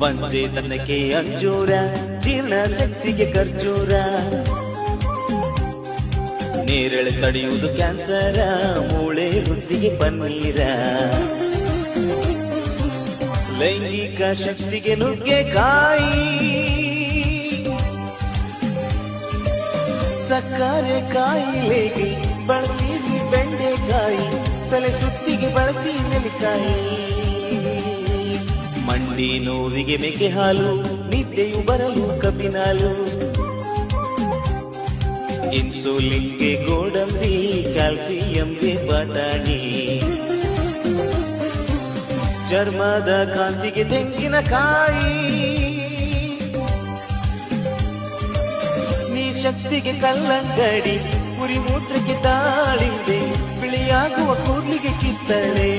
ವಂಚೇತನಕ್ಕೆ ಅಂಜೂರ, ಜೀರ್ಣ ಶಕ್ತಿಗೆ ಖರ್ಜೂರ, ನೇರಳೆ ತಡೆಯುವುದು ಕ್ಯಾನ್ಸರ, ಮೂಳೆ ವೃದ್ಧಿಗೆ ಪನ್ನೀರ, ಲೈಂಗಿಕ ಶಕ್ತಿಗೆ ನುಗ್ಗೆಕಾಯಿ, ಸಕ್ಕರೆ ಕಾಯಿಲೆಗೆ ಬಳಸಿ ಬೆಂಡೆಕಾಯಿ, ತಲೆ ಸುತ್ತಿಗೆ ಬಳಸಿ ನೆಲ್ಲಿಕಾಯಿ, ಮಂಡಿ ನೋವಿಗೆ ಮೇಕೆ ಹಾಲು, ನಿದ್ದೆಯು ಬರಲು ಕಬ್ಬಿನಾಲು, ಇನ್ಸುಲಿನ್ಗೆ ಗೋಡಂಬಿ, ಕ್ಯಾಲ್ಸಿಯಂಗೆ ಬಟಾಣಿ, ಚರ್ಮದ ಕಾಂತಿಗೆ ತೆಂಗಿನಕಾಯಿ, ನೀ ಶಕ್ತಿಗೆ ಕಲ್ಲಂಗಡಿ, ಕುರಿ ಮೂತ್ರಕ್ಕೆ ದಾಳಿಂಬೆ, ಬಿಳಿಯಾಗುವ ಕೂದಲಿಗೆ ಕಿತ್ತಳೆ.